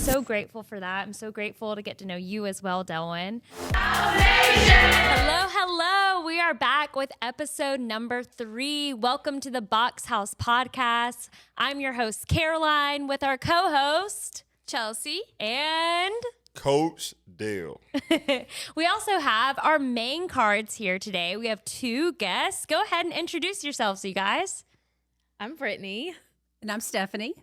so grateful for that. I'm so grateful to get to know you as well, Delwyn. Hello, hello. We are back with episode number 3. Welcome to the BoxHause podcast. I'm your host, Caroline, with our co-host, Chelsea, and Coach Dale. We also have our main cards here today. We have 2 guests. Go ahead and introduce yourselves, you guys. I'm Brittany. And I'm Stephanie.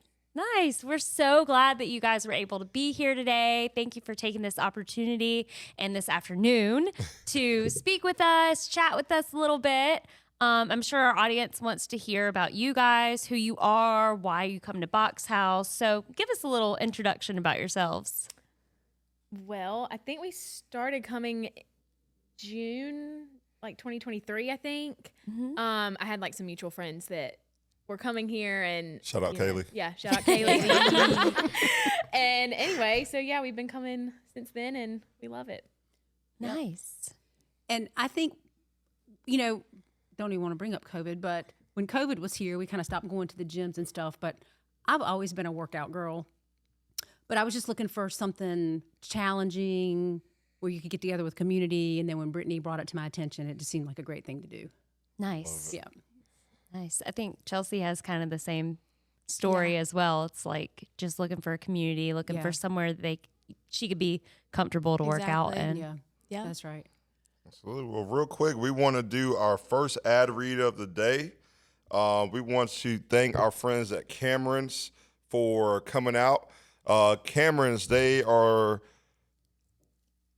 Nice. We're so glad that you guys were able to be here today. Thank you for taking this opportunity and this afternoon to speak with us, chat with us a little bit. I'm sure our audience wants to hear about you guys, who you are, why you come to BoxHause. So give us a little introduction about yourselves. Well, I think we started coming June, like 2023, I think. Mm-hmm. I had like some mutual friends that were coming here and Shout out Kaylee. Yeah, shout out Kaylee. And anyway, so yeah, we've been coming since then and we love it. Nice. And I think, don't even want to bring up COVID, but when COVID was here, we kind of stopped going to the gyms and stuff. But I've always been a workout girl. But I was just looking for something challenging where you could get together with community. And then when Brittany brought it to my attention, it just seemed like a great thing to do. Nice. Yeah. Nice. I think Chelsea has kind of the same story as well. It's like just looking for a community, looking for somewhere that she could be comfortable to work out in. Yeah, that's right. Absolutely. Well, real quick, we want to do our first ad read of the day. We want to thank our friends at Cameron's for coming out. Cameron's, are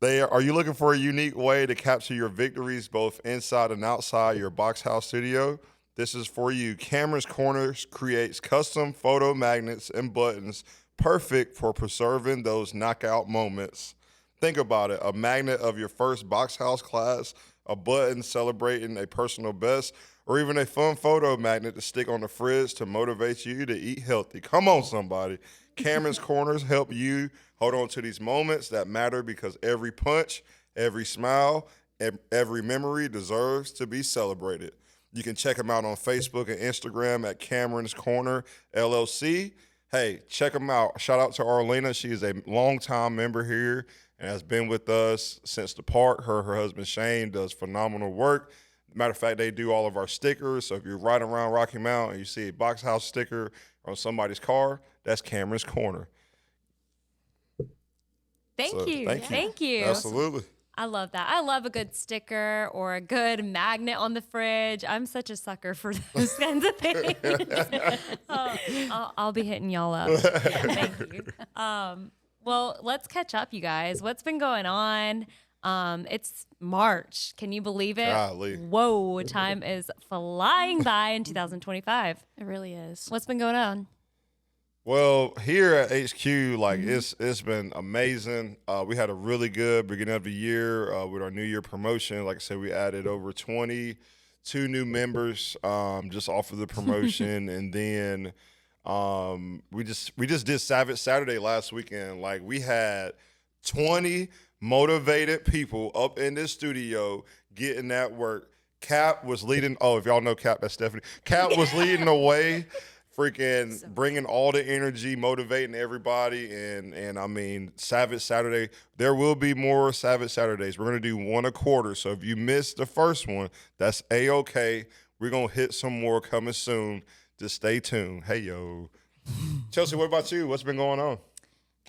you looking for a unique way to capture your victories both inside and outside your BoxHause studio? This is for you. Cameron's Corners creates custom photo magnets and buttons perfect for preserving those knockout moments. Think about it, a magnet of your first BoxHause class, a button celebrating a personal best, or even a fun photo magnet to stick on the fridge to motivate you to eat healthy. Come on, somebody. Cameron's Corners help you hold on to these moments that matter because every punch, every smile, every memory deserves to be celebrated. You can check them out on Facebook and Instagram at Cameron's Corner LLC. Hey, check them out. Shout out to Arlena. She is a longtime member here and has been with us since the park. Her husband Shane does phenomenal work. Matter of fact, they do all of our stickers. So if you're riding around Rocky Mount and you see a BoxHause sticker on somebody's car, that's Cameron's Corner. Thank you. Absolutely. I love that. I love a good sticker or a good magnet on the fridge. I'm such a sucker for those kinds of things. I'll be hitting y'all up. Thank you. Well, let's catch up, you guys. What's been going on? It's March. Can you believe it? Golly. Whoa, time is flying by in 2025. It really is. What's been going on? Well, here at HQ, it's been amazing. We had a really good beginning of the year with our New Year promotion. Like I said, we added over 22 new members just off of the promotion, and then we just did Savage Saturday last weekend. Like we had 20 motivated people up in this studio getting that work. Cap was leading. Oh, if y'all know Cap, that's Stephanie. Cap was leading the way. Freaking bringing all the energy, motivating everybody, and I mean, Savage Saturday, there will be more Savage Saturdays. We're going to do one a quarter, so if you missed the first one, that's A-okay. We're going to hit some more coming soon. Just stay tuned. Hey, yo. Chelsea, what about you? What's been going on?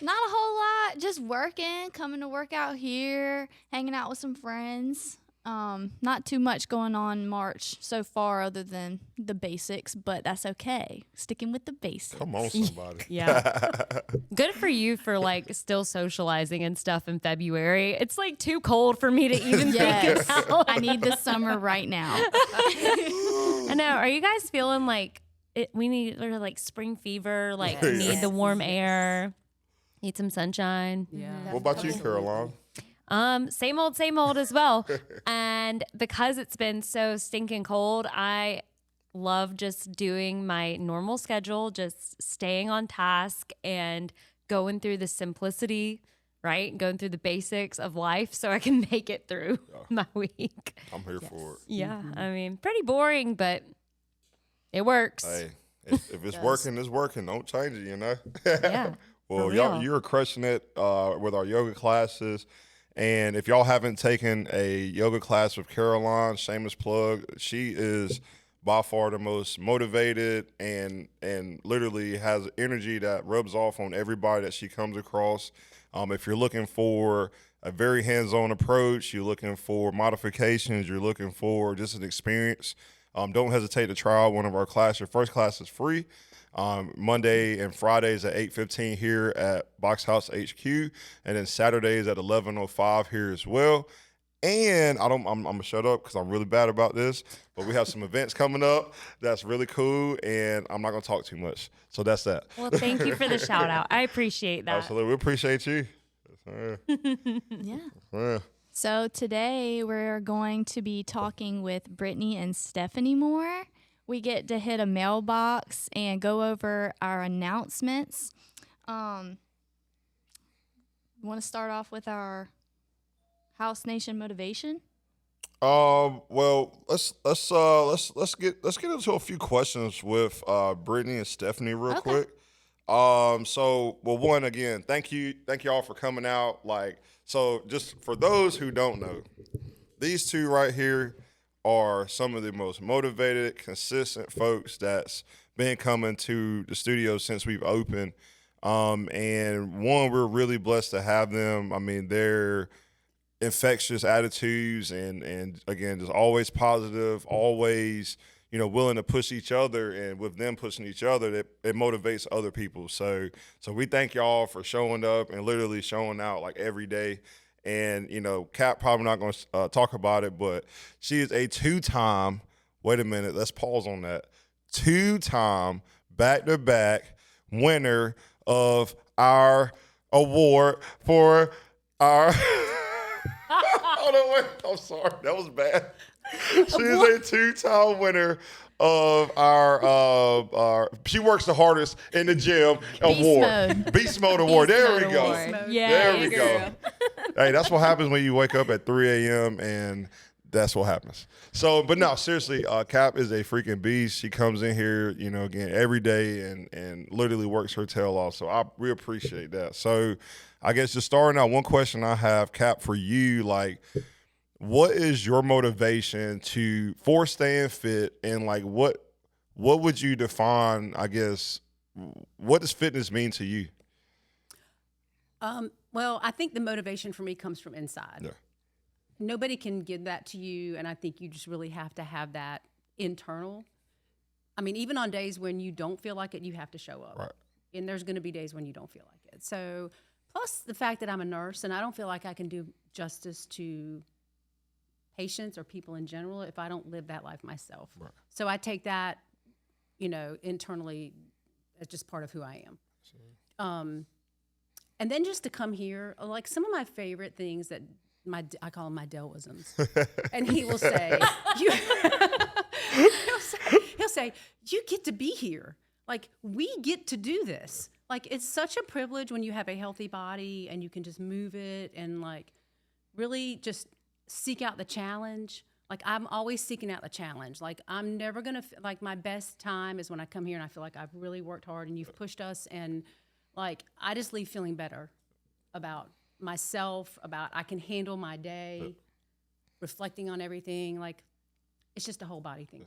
Not a whole lot. Just working, coming to work out here, hanging out with some friends. Not too much going on in March so far other than the basics, but that's okay. Sticking with the basics. Come on, somebody. Yeah. Good for you for like still socializing and stuff in February. It's like too cold for me to even think about. I need the summer right now. I know. Are you guys feeling like we need like spring fever, like we need the warm air, need some sunshine? Yeah. What about you, Caroline? Same old as well. And because it's been so stinking cold, I love just doing my normal schedule, just staying on task and going through the simplicity, right? Going through the basics of life so I can make it through my week. I'm here for it. Yeah. I mean, pretty boring, but it works. Hey, if it's working, it's working. Don't change it, you know? Yeah. Well, For y'all, real. you're crushing it with our yoga classes. And if y'all haven't taken a yoga class with Caroline, shameless plug, she is by far the most motivated and literally has energy that rubs off on everybody that she comes across. If you're looking for a very hands-on approach, you're looking for modifications, you're looking for just an experience, don't hesitate to try out one of our classes. Your first class is free. Monday and Fridays at 8:15 here at BoxHause HQ, and then Saturdays at 11:05 here as well. And I'm gonna shut up because I'm really bad about this, but we have some events coming up that's really cool, and I'm not gonna talk too much. So that's that. Well, thank you for the shout out. I appreciate that. Absolutely, we appreciate you. Yeah. Yeah. So today we're going to be talking with Brittany and Stephanie more. We get to hit a mailbox and go over our announcements. Want to start off with our House Nation motivation? Well, let's get into a few questions with Brittany and Stephanie real quick. So one again, thank you all for coming out. Like, so just for those who don't know, these two right here are some of the most motivated, consistent folks that's been coming to the studio since we've opened. And one, we're really blessed to have them. I mean, they're infectious attitudes and again, just always positive, always, willing to push each other, and with them pushing each other, it motivates other people. So we thank y'all for showing up and literally showing out like every day. And, Kat probably not going to talk about it, but she is a two-time, wait a minute, let's pause on that, two-time back-to-back winner of our award for our hold on, wait, I'm sorry, that was bad. She's a two-time winner of our she works the hardest in the gym award. Beast Mode Award. There we go. Yeah, There we go. Hey, that's what happens when you wake up at 3 a.m. and that's what happens. So, but no, seriously, Cap is a freaking beast. She comes in here, again, every day and literally works her tail off. So we appreciate that. So I guess just starting out, one question I have, Cap, for you, like, what is your motivation for staying fit, and like what would you define, I guess, what does fitness mean to you? Well, I think the motivation for me comes from inside. Yeah. Nobody can give that to you, and I think you just really have to have that internal. I mean, even on days when you don't feel like it, you have to show up. Right. And there's going to be days when you don't feel like it. So, plus the fact that I'm a nurse, and I don't feel like I can do justice to patients or people in general if I don't live that life myself. Right. So I take that, internally as just part of who I am. Sure. And then just to come here, like some of my favorite things that I call them my Delwisms. And he will say, he'll say, you get to be here. Like, we get to do this. Like, it's such a privilege when you have a healthy body and you can just move it and like really just seek out the challenge. Like, I'm always seeking out the challenge. Like, I'm never going to, like, my best time is when I come here and I feel like I've really worked hard and you've pushed us. And like, I just leave feeling better about myself, about I can handle my day, reflecting on everything. Like, it's just a whole body thing.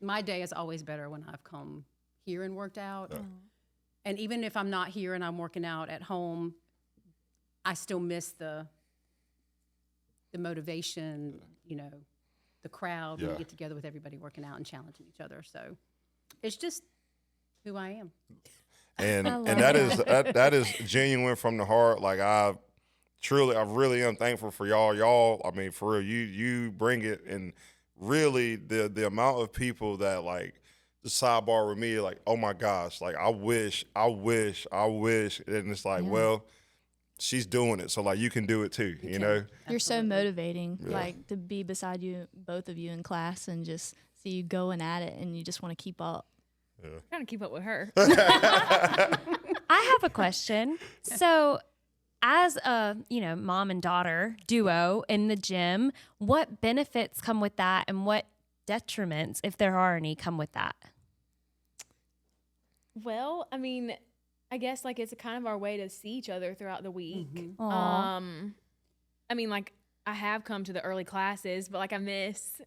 My day is always better when I've come here and worked out. And even if I'm not here and I'm working out at home, I still miss the motivation, the crowd when we get together with everybody working out and challenging each other. So it's just who I am. And that is genuine from the heart. Like, I really am thankful for y'all. Y'all, I mean, for real, you bring it. And really the amount of people that like the sidebar with me, like, oh my gosh, like I wish. And it's like, well, she's doing it. So like, you can do it too, you know? You're so motivating, like to be beside you, both of you in class, and just see you going at it, and you just want to keep up. Trying to keep up with her. I have a question. So, as a mom and daughter duo in the gym, what benefits come with that, and what detriments, if there are any, come with that? Well, I mean, I guess like it's a kind of our way to see each other throughout the week. Aw. I mean, like I have come to the early classes, but like I miss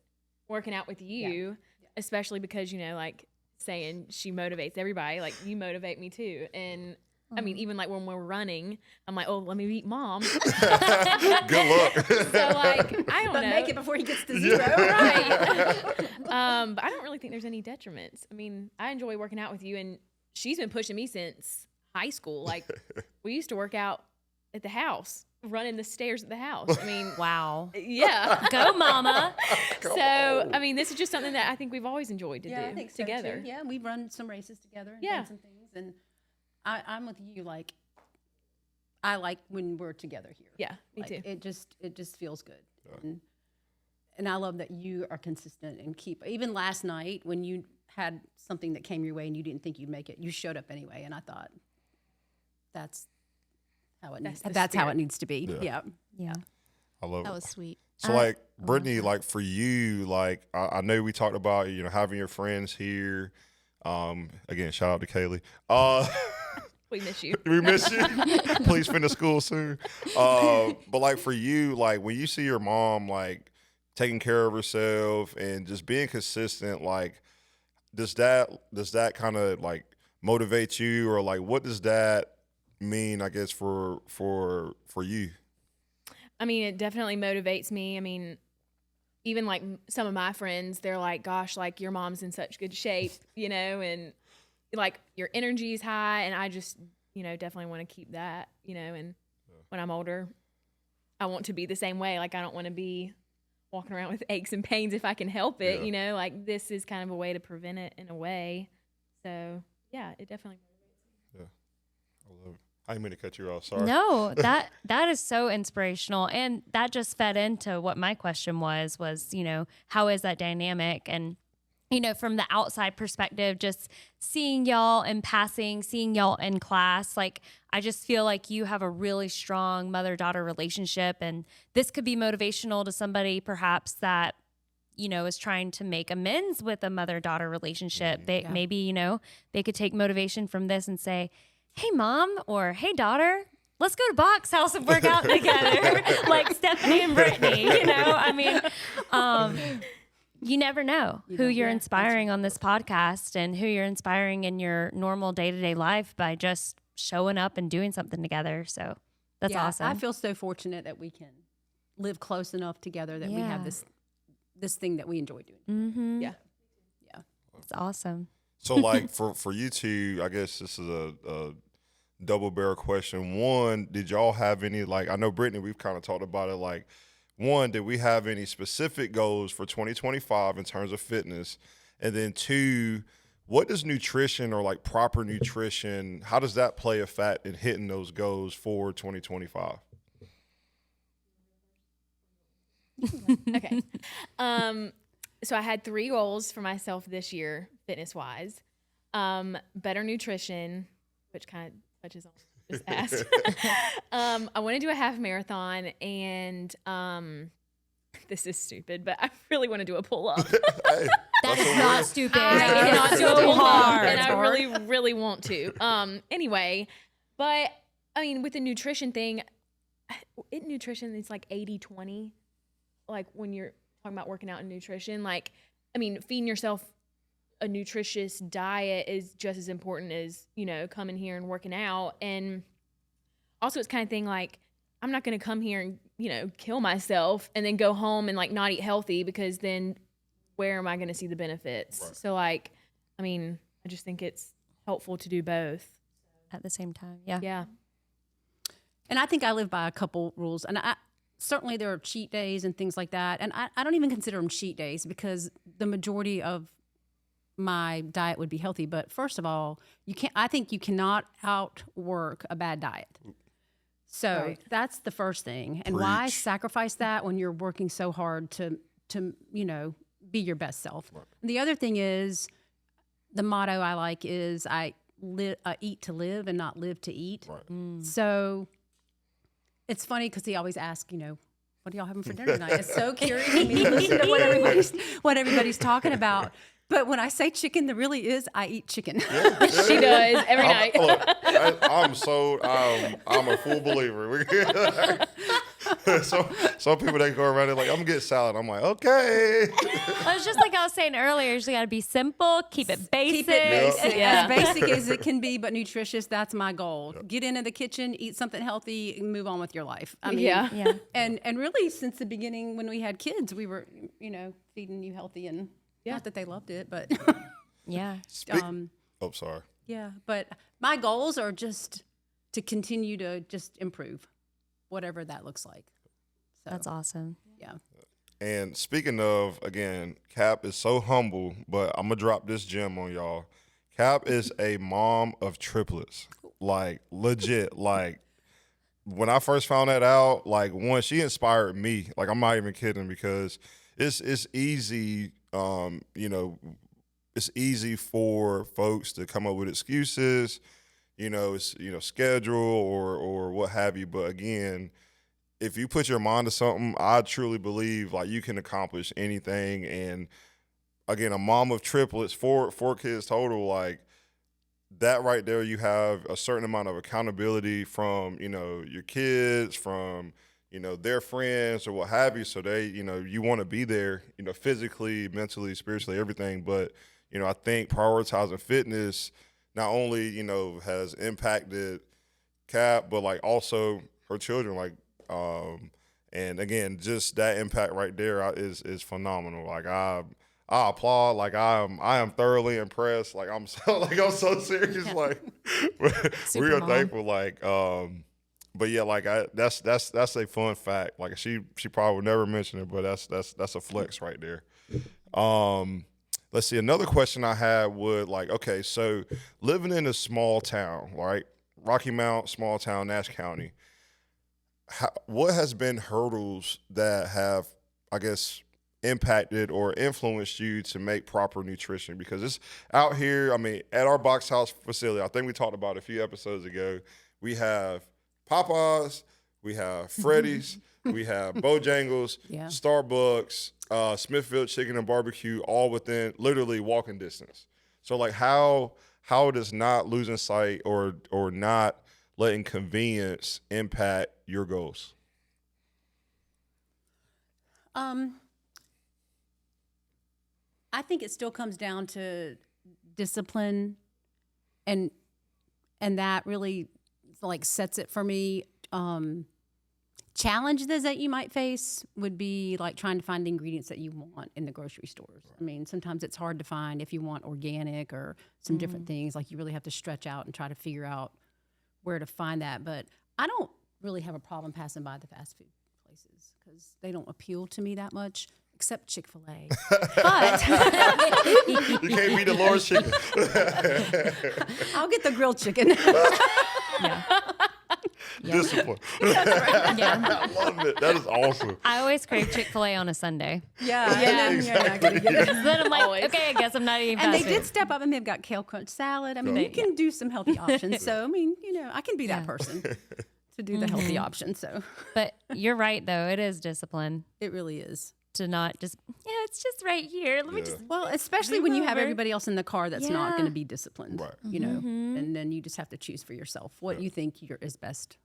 working out with you, especially because, you know, like saying she motivates everybody, like you motivate me too. And I mean, even like when we're running, I'm like, oh, let me beat mom. Good luck. So like, I don't But know. make it before he gets to 0. Right. But I don't really think there's any detriments. I mean, I enjoy working out with you, and she's been pushing me since high school. Like we used to work out at the house, running the stairs at the house. I mean, Wow. yeah. Go, mama. So, I mean, this is just something that I think we've always enjoyed to do I think so, together. too. Yeah, we've run some races together and Yeah. done some things. And I'm with you. Like, I like when we're together here. Yeah, me Like, too. It just feels good. And I love that you are consistent and keep. Even last night when you had something that came your way and you didn't think you'd make it, you showed up anyway. And I thought, that's how it needs. the That's how spirit. it needs to be. Yeah. Yeah. I love That it. was sweet. So like Brittany, like for you, like I know we talked about, you know, having your friends here. Again, shout out to Kaylee. We miss you. We miss you. Please finish school soon. But like for you, like when you see your mom like taking care of herself and just being consistent, like does that kind of like motivate you, or like what does that mean, I guess, for you? I mean, it definitely motivates me. I mean, even like some of my friends, they're like, gosh, like your mom's in such good shape, you know, and like your energy is high. And I just, you know, definitely want to keep that, you know, and when I'm older, I want to be the same way. Like, I don't want to be walking around with aches and pains if I can help it, Yeah. you know, like this is kind of a way to prevent it in a way. So yeah, it definitely motivates me. I love it. I didn't mean to cut you off. Sorry. No, that is so inspirational, and that just fed into what my question was, you know, how is that dynamic? And you know, from the outside perspective, just seeing y'all in passing, seeing y'all in class, like I just feel like you have a really strong mother-daughter relationship, and this could be motivational to somebody perhaps that, you know, is trying to make amends with a mother-daughter relationship. They maybe, you know, they could take motivation from this and say, hey, mom, or hey, daughter, let's go to BoxHause and work out together, like Stephanie and Brittany, you know? I mean, you never know who you're inspiring on this podcast and who you're inspiring in your normal day-to-day life by just showing up and doing something together. So that's awesome. I feel so fortunate that we can live close enough together that we have this thing that we enjoy doing. Mm-hmm. Yeah. It's awesome. So like for you two, I guess this is a double barrel question. One, did y'all have any, like, I know Brittany, we've kind of talked about it, like, one, did we have any specific goals for 2025 in terms of fitness? And then two, what does nutrition, or like proper nutrition, how does that play a fact in hitting those goals for 2025? Okay. So I had 3 goals for myself this year, fitness wise. Better nutrition, which kind of touches on what I just asked. I want to do a half marathon, and this is stupid, but I really want to do a pull up. Hey, That is not stupid. I It cannot is do a so pull-up, hard. and I really, really want to. Anyway, but I mean, with the nutrition thing, nutrition is like 80-20. Like when you're talking about working out and nutrition, like, I mean, feeding yourself a nutritious diet is just as important as, you know, coming here and working out. And also it's kind of thing like, I'm not going to come here and, you know, kill myself and then go home and like not eat healthy, because then where am I going to see the benefits? Right. So like, I mean, I just think it's helpful to do both. At the same time. Yeah. Yeah. And I think I live by a couple rules. And certainly there are cheat days and things like that. And I don't even consider them cheat days, because the majority of my diet would be healthy. But first of all, I think you cannot outwork a bad diet. So Right. that's the first thing. And why Preach. sacrifice that when you're working so hard to you know, be your best self? Right. The other thing is, the motto I like is I eat to live and not live to eat. Right. So it's funny because he always asks, you know, what are y'all having for dinner tonight? It's so curious to me to listen to what everybody's talking about. But when I say chicken, there really is, I eat chicken. She does every night. I'm a full believer. So some people, they go around, they're like, I'm gonna get salad. I'm like, okay. Well, it's just like I was saying earlier. You just got to be simple, keep it basic. Keep it basic, Yeah. as basic as it can be, but nutritious. That's my goal. Get into the kitchen, eat something healthy, and move on with your life. I mean, Yeah. And really, since the beginning, when we had kids, we were, feeding you healthy, and not that they loved it, but Yeah. Sorry. yeah. But my goals are just to continue to just improve, whatever that looks like. So, That's awesome. yeah. And speaking of, again, Cap is so humble, but I'm going to drop this gem on y'all. Cap is a mom of triplets. Like, legit. Like, when I first found that out, like, one, she inspired me. Like, I'm not even kidding, because it's easy, it's easy for folks to come up with excuses, it's, schedule or what have you. But again, if you put your mind to something, I truly believe like you can accomplish anything. And again, a mom of triplets, four kids total, like that right there, you have a certain amount of accountability from, your kids, from, their friends or what have you. So they, you want to be there, physically, mentally, spiritually, everything. But, I think prioritizing fitness not only, has impacted Cap, but like also her children, like, and again, just that impact right there is phenomenal. Like I applaud. Like I am thoroughly impressed. Like I'm so serious. Like we are mom. thankful. Like but yeah, like that's a fun fact. Like she probably would never mention it, but that's a flex right there. Let's see. Another question I had would like, okay, so living in a small town, right? Rocky Mount, small town, Nash County. What has been hurdles that have, I guess, impacted or influenced you to make proper nutrition? Because it's out here, I mean, at our BoxHause facility, I think we talked about it a few episodes ago, we have Popeyes, we have Freddy's, we have Bojangles, Yeah. Starbucks, Smithfield Chicken and Barbecue, all within literally walking distance. So like how does not losing sight or not letting convenience impact your goals? I think it still comes down to discipline, and that really like sets it for me. Challenges that you might face would be like trying to find the ingredients that you want in the grocery stores. I mean, sometimes it's hard to find if you want organic or some different things. Like you really have to stretch out and try to figure out where to find that. But I don't really have a problem passing by the fast food places because they don't appeal to me that much, except Chick-fil-A. But You can't beat the Lord's chicken. I'll get the grilled chicken. Discipline. Yeah. I love it. That is awesome. I always crave Chick-fil-A on a Sunday. Yeah. And then you're not gonna get it. Then I'm like, Always. okay, I guess I'm not eating And fast they did food. step up, and they've got kale crunch salad. I mean, you can do some healthy options. So, I mean, I can be that person to do the healthy option. So, But you're right, though. It is discipline it really is. to not just, it's just right here. Let me just. Well, especially when you have everybody else in the car that's not Yeah. going to be disciplined, Right. and then you just have to choose for yourself what you think is best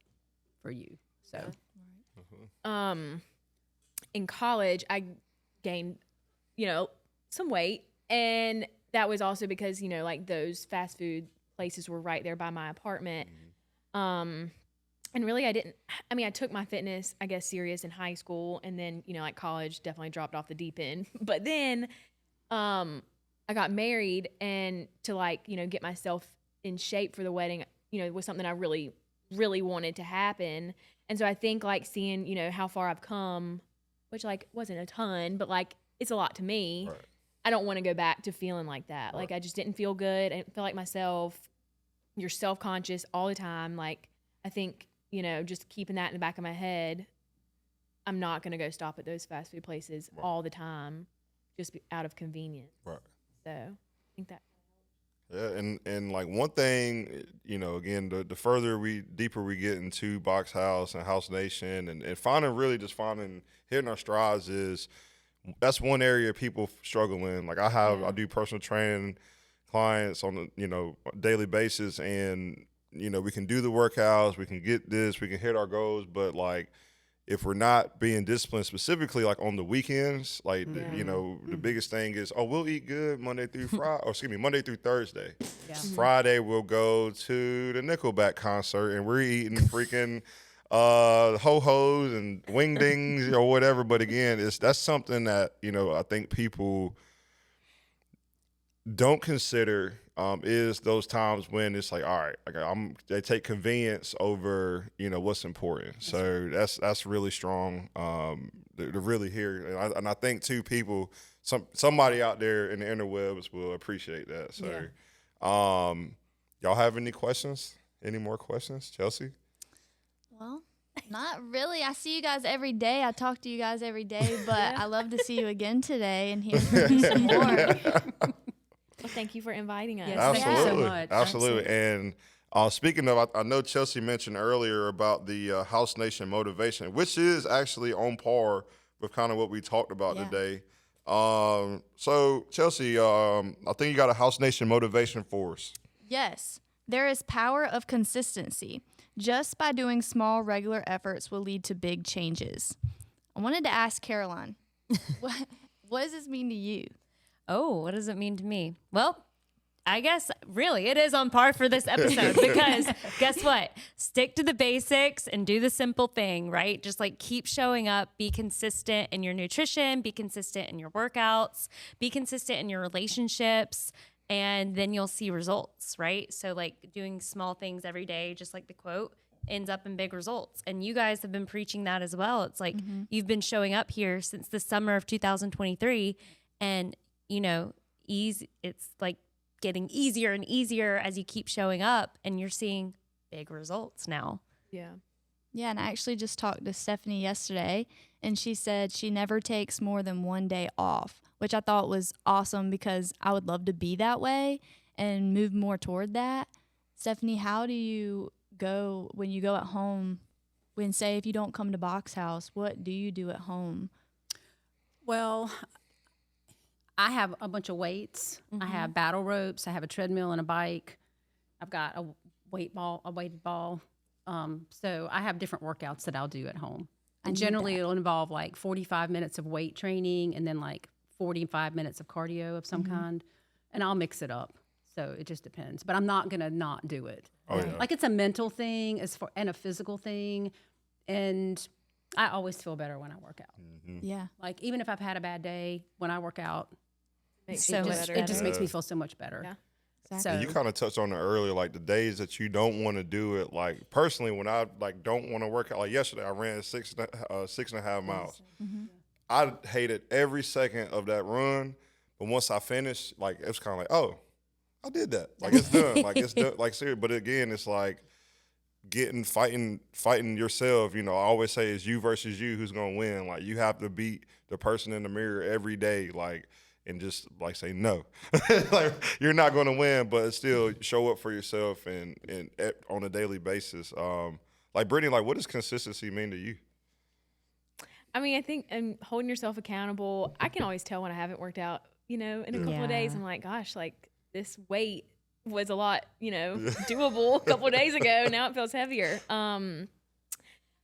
for you. So, In college, I gained, some weight, and that was also because, like those fast food places were right there by my apartment. And really I took my fitness, I guess, serious in high school, and then, like college definitely dropped off the deep end. But then I got married, and to get myself in shape for the wedding, was something I really, really wanted to happen. And so I think seeing, how far I've come, which wasn't a ton, but it's a lot to me. Right. I don't want to go back to feeling like that. Right. I just didn't feel good. I didn't feel like myself. You're self-conscious all the time. I think, just keeping that in the back of my head, I'm not going to go stop at those fast food places all the time, just out of convenience. Right. So I think that. Yeah, and one thing, again, the further deeper we get into BoxHause and House Nation and hitting our strides is that's one area people struggle in. Like I do personal training clients on a daily basis, and we can do the workouts, we can get this, we can hit our goals, but like if we're not being disciplined specifically like on the weekends, like the biggest thing is, we'll eat good Monday through Monday through Thursday. Yeah. Friday we'll go to the Nickelback concert and we're eating freaking ho-hos and wingdings or whatever. But again, that's something that I think people don't consider, is those times when it's like, all right, they take convenience over what's important. So that's really strong to really hear, and I think too, people, somebody out there in the interwebs will appreciate that. So y'all have any questions? Any more questions, Chelsea? Well, not really. I see you guys every day. I talk to you guys every day, but I love to see you again today and hear from you some more. Well, thank you for inviting us. Yes, Absolutely. thank you so much. Absolutely. And speaking of, I know Chelsea mentioned earlier about the House Nation motivation, which is actually on par with kind of what we talked about today. So Chelsea, I think you got a House Nation motivation for us. Yes, there is power of consistency. Just by doing small, regular efforts will lead to big changes. I wanted to ask Caroline, what does this mean to you? Oh, what does it mean to me? Well, I guess really it is on par for this episode because guess what? Stick to the basics and do the simple thing, right? Just like keep showing up, be consistent in your nutrition, be consistent in your workouts, be consistent in your relationships, and then you'll see results, right? So like doing small things every day, just like the quote, ends up in big results. And you guys have been preaching that as well. It's like you've been showing up here since the summer of 2023, and it's like getting easier and easier as you keep showing up, and you're seeing big results now. Yeah. Yeah, and I actually just talked to Stephanie yesterday, and she said she never takes more than one day off, which I thought was awesome because I would love to be that way and move more toward that. Stephanie, how do you go when you go at home? When, say, if you don't come to BoxHause, what do you do at home? Well, I have a bunch of weights. I have battle ropes. I have a treadmill and a bike. I've got a weighted ball. So I have different workouts that I'll do at home. And generally it'll involve like 45 minutes of weight training and then like 45 minutes of cardio of some kind. And I'll mix it up. So it just depends. But I'm not going to not do it. Oh, yeah. Like it's a mental thing and a physical thing. And I always feel better when I work out. Yeah. Like even if I've had a bad day, when I work out, Makes So you feel much better. it just makes me feel so much better. Yeah. Exactly. And you kind of touched on it earlier, like the days that you don't want to do it. Like personally, when I like don't want to work out, like yesterday, I ran 6.5 miles. I hated every second of that run, but once I finished, like it was kind of like, oh, I did that. Like it's done. Like it's done. Like serious. But again, it's like fighting yourself. I always say it's you versus you who's gonna win. Like you have to beat the person in the mirror every day. Like. And just like say no, like you're not going to win, but still show up for yourself and on a daily basis. Like Brittany, like what does consistency mean to you? I mean, I think holding yourself accountable. I can always tell when I haven't worked out. In a couple of days, I'm like, gosh, like this weight was a lot, doable a couple of days ago. Now it feels heavier. I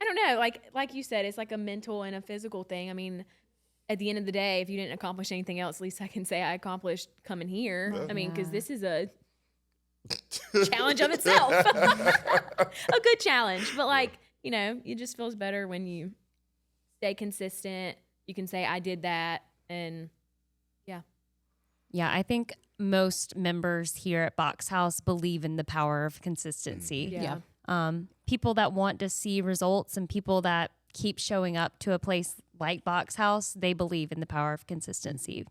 don't know. Like you said, it's like a mental and a physical thing. I mean. At the end of the day, if you didn't accomplish anything else, at least I can say I accomplished coming here. I mean, because this is a challenge of itself. A good challenge. But it just feels better when you stay consistent. You can say, I did that. And yeah. Yeah, I think most members here at BoxHause believe in the power of consistency. Yeah. People that want to see results and people that keep showing up to a place like BoxHause, they believe in the power of consistency.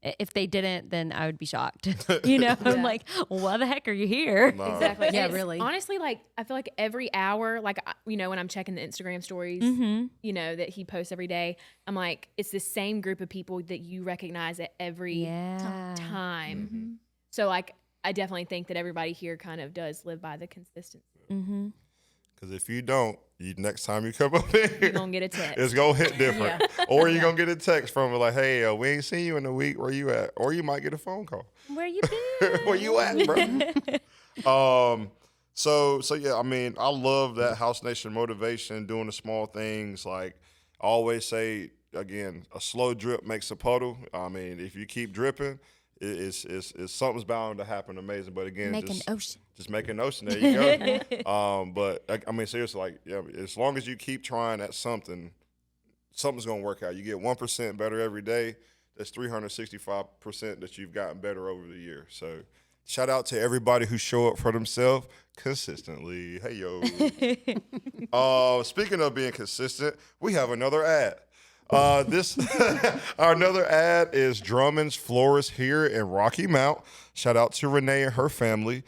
If they didn't, then I would be shocked. I'm like, why the heck are you here? No. Exactly. Yeah, And it's really. Honestly, I feel like every hour, when I'm checking the Instagram stories, that he posts every day, I'm like, it's the same group of people that you recognize at every time. So I definitely think that everybody here kind of does live by the consistency. Because if you don't, next time you come up in You're here, gonna get a text. it's going to hit different. Or you're going to get a text from it like, hey, we ain't seen you in a week. Where you at? Or you might get a phone call. Where you been? Where you at, bro? So yeah, I mean, I love that House Nation motivation, doing the small things. Like I always say, again, a slow drip makes a puddle. I mean, if you keep dripping, it's something's bound to happen amazing. But again, Make an ocean. just make an ocean. There you go. But I mean, seriously, like, yeah, as long as you keep trying at something, something's gonna work out. You get 1% better every day. That's 365% that you've gotten better over the year. So, shout out to everybody who show up for themselves consistently. Hey yo. Speaking of being consistent, we have another ad. Our another ad is Drummond's Florist here in Rocky Mount. Shout out to Renee and her family.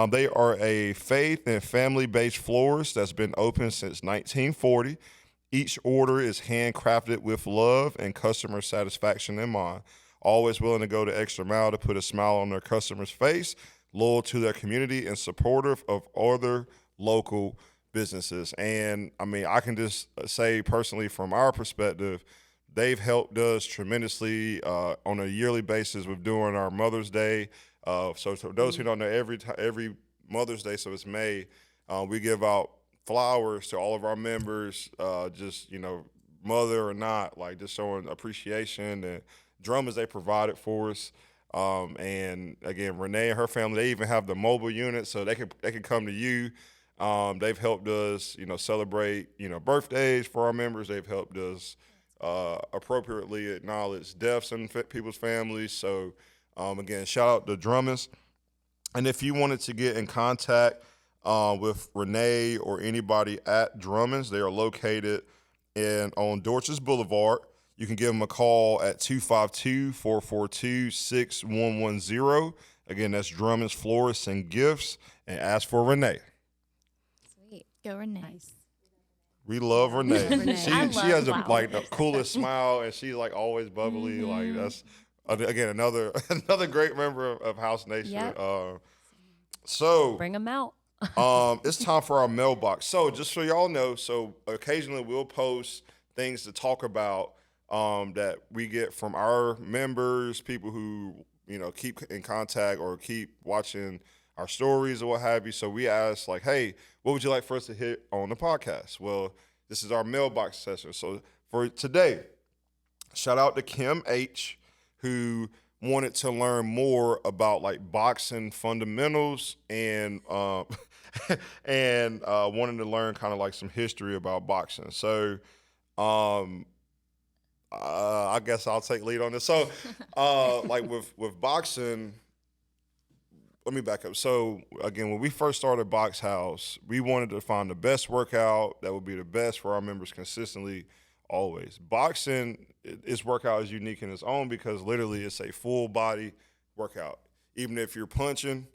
They are a faith and family-based florist that's been open since 1940. Each order is handcrafted with love and customer satisfaction in mind. Always willing to go the extra mile to put a smile on their customer's face, loyal to their community, and supportive of other local businesses. And I mean, I can just say personally from our perspective, they've helped us tremendously on a yearly basis with doing our Mother's Day. So for those who don't know, every Mother's Day, so it's May, we give out flowers to all of our members, just, mother or not, like just showing appreciation and drummers they provided for us. And again, Renee and her family, they even have the mobile unit so they can come to you. They've helped us, celebrate, birthdays for our members. They've helped us appropriately acknowledge deaths in people's families. So again, shout out to Drummers. And if you wanted to get in contact with Renee or anybody at Drummond's, they are located on Dorchester Boulevard. You can give them a call at 252-442-6110. Again, that's Drummond's Florists and Gifts, and ask for Renee. Sweet. Go Renee. Nice. We love Renee. Renee. She I has love the coolest smile, and she's like always bubbly. Like that's again another great member of House Nation. Yep. So Bring them out. it's time for our mailbox. So just so y'all know, so occasionally we'll post things to talk about that we get from our members, people who keep in contact or keep watching our stories or what have you. So we asked like, hey, what would you like for us to hit on the podcast? Well, this is our mailbox session. So for today, shout out to Kim H, who wanted to learn more about like boxing fundamentals and and wanted to learn kind of like some history about boxing. So I guess I'll take lead on this. So like with boxing, let me back up. So again, when we first started BoxHause, we wanted to find the best workout that would be the best for our members consistently, always. Boxing, its workout is unique in its own because literally it's a full body workout. Even if you're punching,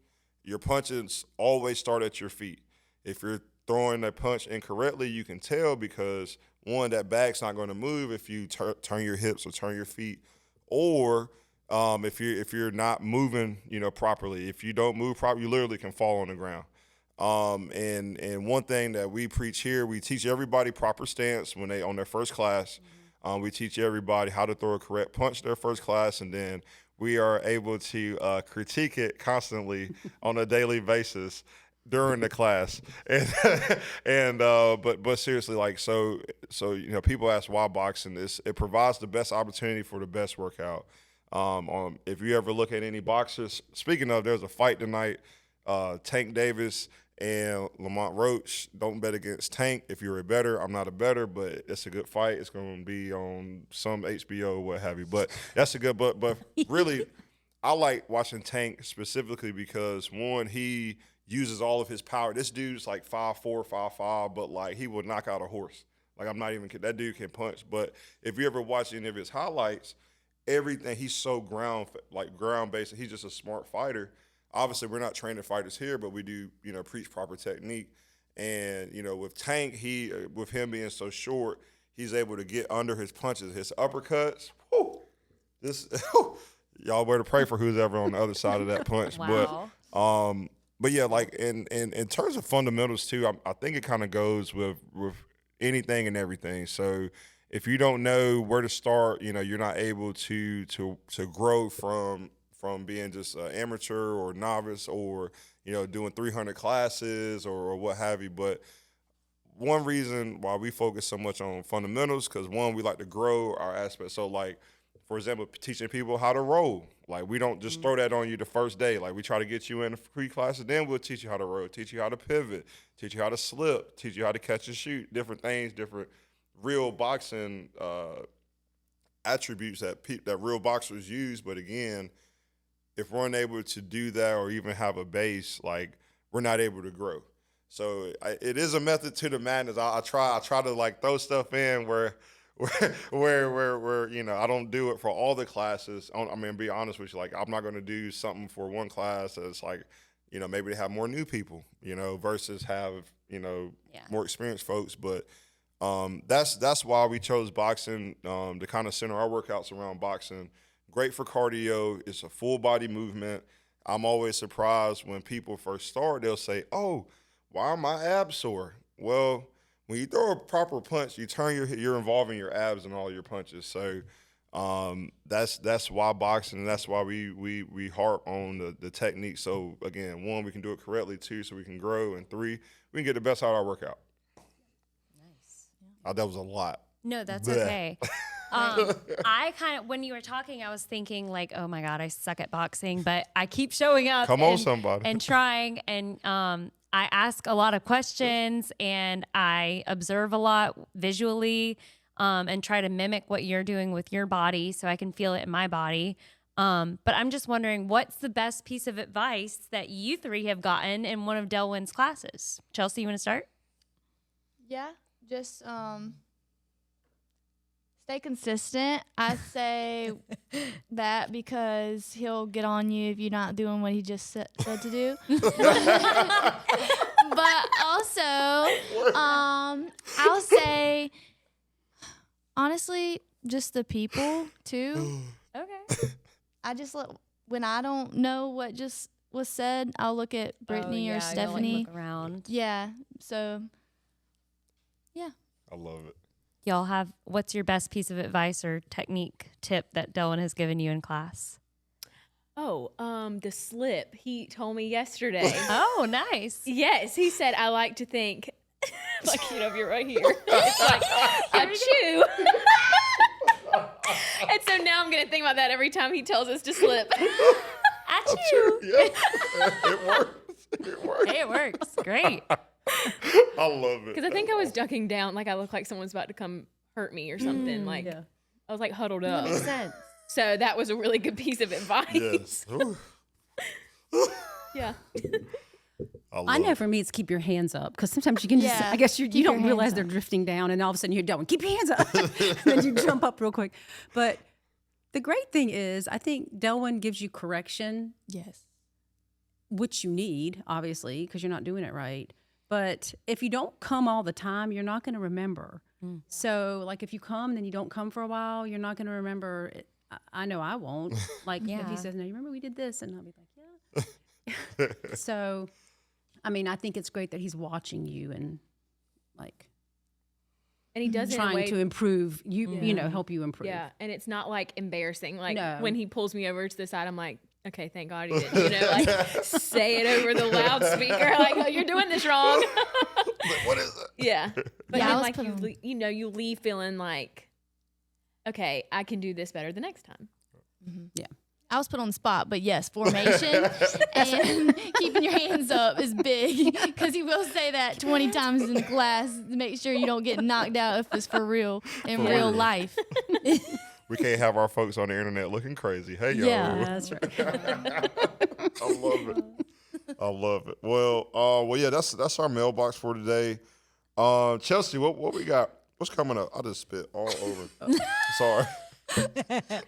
your punches always start at your feet. If you're throwing a punch incorrectly, you can tell because one, that bag's not going to move if you turn your hips or turn your feet, or if you're not moving, properly. If you don't move properly, you literally can fall on the ground. And one thing that we preach here, we teach everybody proper stance when they on their first class. We teach everybody how to throw a correct punch their first class, and then we are able to critique it constantly on a daily basis during the class. And but seriously, like so people ask why boxing. It provides the best opportunity for the best workout. If you ever look at any boxers, speaking of, there's a fight tonight, Tank Davis and Lamont Roach. Don't bet against Tank if you're a bettor. I'm not a bettor, but it's a good fight. It's going to be on some HBO, what have you. But that's a good. But really, I like watching Tank specifically because one, he uses all of his power. This dude's like 5'4", 5'5", but like he would knock out a horse. Like I'm not even kidding. That dude can punch. But if you ever watch any of his highlights, everything, he's so ground-based. He's just a smart fighter. Obviously, we're not training fighters here, but we do, preach proper technique. And, with Tank, with him being so short, he's able to get under his punches, his uppercuts. Y'all better pray for who's ever on the other side of that punch. Wow. But but yeah, like in terms of fundamentals too, I think it kind of goes with anything and everything. So if you don't know where to start, you're not able to grow from being just an amateur or novice or doing 300 classes or what have you. But one reason why we focus so much on fundamentals, because one, we like to grow our aspect. So like, for example, teaching people how to roll. Like, we don't just throw that on you the first day. Like, we try to get you in the free classes, then we'll teach you how to roll, teach you how to pivot, teach you how to slip, teach you how to catch and shoot, different things, different real boxing attributes that real boxers use. But again, if we're unable to do that or even have a base, like, we're not able to grow. So it is a method to the madness. I try to like throw stuff in where I don't do it for all the classes. I mean, be honest with you, like, I'm not going to do something for one class that's like, maybe they have more new people, versus have, more experienced folks. But that's why we chose boxing, to kind of center our workouts around boxing. Great for cardio. It's a full body movement. I'm always surprised when people first start, they'll say, "Oh, why are my abs sore?" Well, when you throw a proper punch, you're involving your abs in all your punches. So that's why boxing, and that's why we harp on the technique. So again, 1, we can do it correctly. 2, so we can grow, and 3, we can get the best out of our workout. Nice. That was a lot. No, that's Blech. okay. I kind of, when you were talking, I was thinking like, oh my God, I suck at boxing, but I keep showing up. Come on, somebody. And trying, and I ask a lot of questions, and I observe a lot visually, and try to mimic what you're doing with your body so I can feel it in my body. But I'm just wondering, what's the best piece of advice that you 3 have gotten in one of Delwyn's classes? Chelsea, you want to start? Yeah, just stay consistent. I say that because he'll get on you if you're not doing what he just said to do. But also, I'll say, honestly, just the people too. Okay. When I don't know what just was said, I'll look at Brittany or Stephanie. Look around. Yeah. So, yeah. I love it. Y'all have, what's your best piece of advice or technique tip that Delwyn has given you in class? Oh, the slip. He told me yesterday. Oh, nice. Yes, he said, I like to think, like, if you're right here, it's like, achoo. And so now I'm going to think about that every time he tells us to slip. Achoo. Yeah. It works. It works. Hey, it works. Great. I love it. Because I think I was ducking down, like I looked like someone's about to come hurt me or something. I was like huddled up. That makes sense. So that was a really good piece of advice. Yes. Yeah. I know for me, it's keep your hands up, because sometimes you can just, Yeah. I guess you don't your realize hands they're up. drifting down, and all of a sudden you're down. Keep your hands up. And then you jump up real quick. But the great thing is, I think Delwyn gives you correction, Yes. which you need, obviously, because you're not doing it right. But if you don't come all the time, you're not going to remember. So, like, if you come and then you don't come for a while, you're not going to remember it. I know I won't. Like, if Yeah. he says, "No, you remember we did this?" And I'll be like, "Yeah." So, I mean, I think it's great that he's watching you and, like, And he does it in a trying way, to improve you, help you improve. yeah. And it's not like embarrassing. Like No. when he pulls me over to the side, I'm like, okay, thank God he didn't, like say it over the loudspeaker. Like, oh, you're doing this wrong. Like, what is it? Yeah. But Yeah, I then was like put you, on- you leave feeling like, okay, I can do this better the next time. I was put on the spot, but yes, formation and keeping your hands up is big, because he will say that 20 times in the class to make sure you don't get knocked out if it's for real in For real real. life. We can't have our folks on the internet looking crazy. Hey, yo. Yeah. That's right. I love it. I love it. Well, yeah, that's our mailbox for today. Chelsea, what we got? What's coming up? I just spit all over. Sorry.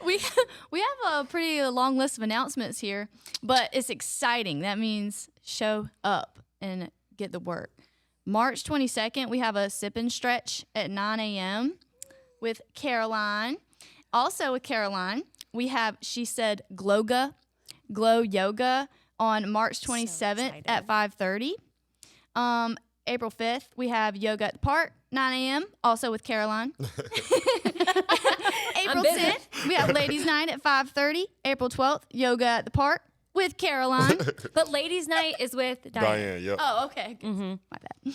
We have a pretty long list of announcements here, but it's exciting. That means show up and get the work. March 22nd, we have a sip and stretch at 9 a.m. with Caroline. Also with Caroline, we have, she said, Glow Yoga on March 27th excited. at 5:30. April 5th, we have yoga at the park, 9 a.m., also with Caroline. April busy. 10th, we have ladies' night at 5:30. April 12th, yoga at the park with Caroline. But ladies' night is with Diane. Diane, yep. Oh, okay. My bad.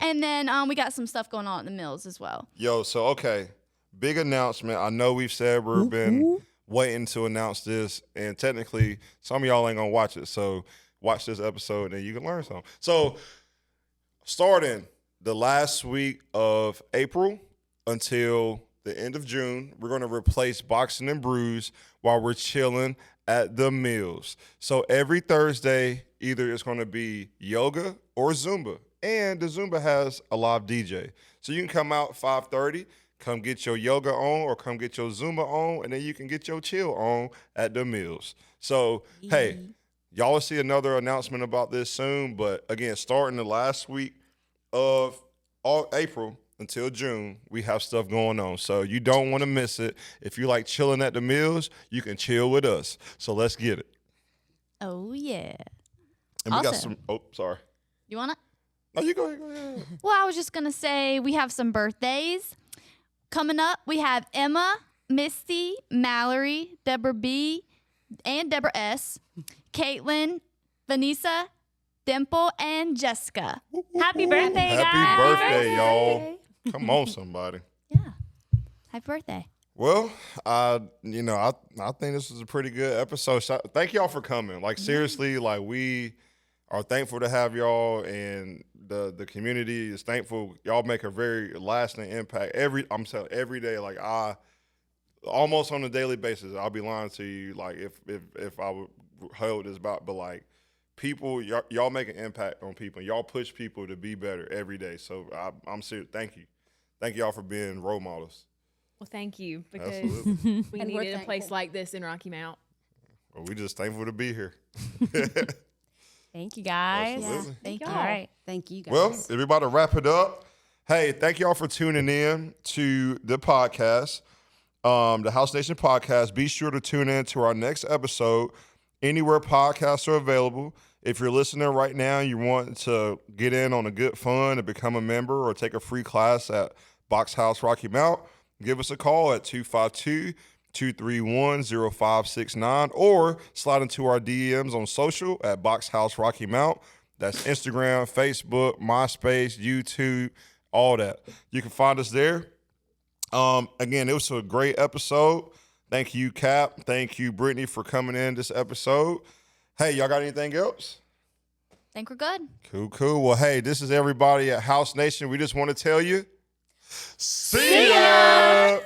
And then we got some stuff going on at the Mills as well. Yo, so okay, big announcement. I know we've said we've been waiting to announce this, and technically some of y'all ain't gonna watch it. So watch this episode and you can learn something. So starting the last week of April until the end of June, we're gonna replace Boxing and Brews while we're chilling at the Mills. So every Thursday, either it's gonna be yoga or Zumba. And the Zumba has a live DJ. So you can come out 5:30, come get your yoga on or come get your Zumba on, and then you can get your chill on at the Mills. So, hey, y'all will see another announcement about this soon. But again, starting the last week of all April until June, we have stuff going on. So you don't want to miss it. If you like chilling at the Mills, you can chill with us. So let's get it. Oh, yeah. And we got Awesome. sorry. You want to? No, you go ahead. Well, I was just going to say we have some birthdays. Coming up, we have Emma, Misty, Mallory, Deborah B, and Deborah S, Caitlin, Vanessa, Dimple, and Jessica. Happy birthday, guys. Happy birthday, y'all. Come on, somebody. Yeah. Happy birthday. Well, I think this is a pretty good episode. Thank y'all for coming. Like, seriously, like, we are thankful to have y'all, and the community is thankful. Y'all make a very lasting impact. I'm saying every day, like, I almost on a daily basis, I'll be lying to you, like, if I would hold this back, but like, people, y'all make an impact on people. Y'all push people to be better every day. So I'm serious. Thank you y'all for being role models. Well, thank you, because Absolutely. we And we're needed a place thankful. like this in Rocky Mount. Well, we just thankful to be here. Thank you, guys. Absolutely. Yeah. Thank y'all. you. All right. Thank you guys. Well, if we're about to wrap it up, hey, thank y'all for tuning in to the podcast, the House Nation podcast. Be sure to tune in to our next episode anywhere podcasts are available. If you're listening right now, you want to get in on a good fun and become a member or take a free class at BoxHause Rocky Mount, give us a call at 252-231-0569 or slide into our DMs on social at BoxHause Rocky Mount. That's Instagram, Facebook, MySpace, YouTube, all that. You can find us there. Again, it was a great episode. Thank you, Cap. Thank you, Brittany, for coming in this episode. Hey, y'all got anything else? Think we're good. Cool. Well, hey, this is everybody at House Nation. We just want to tell you, see ya!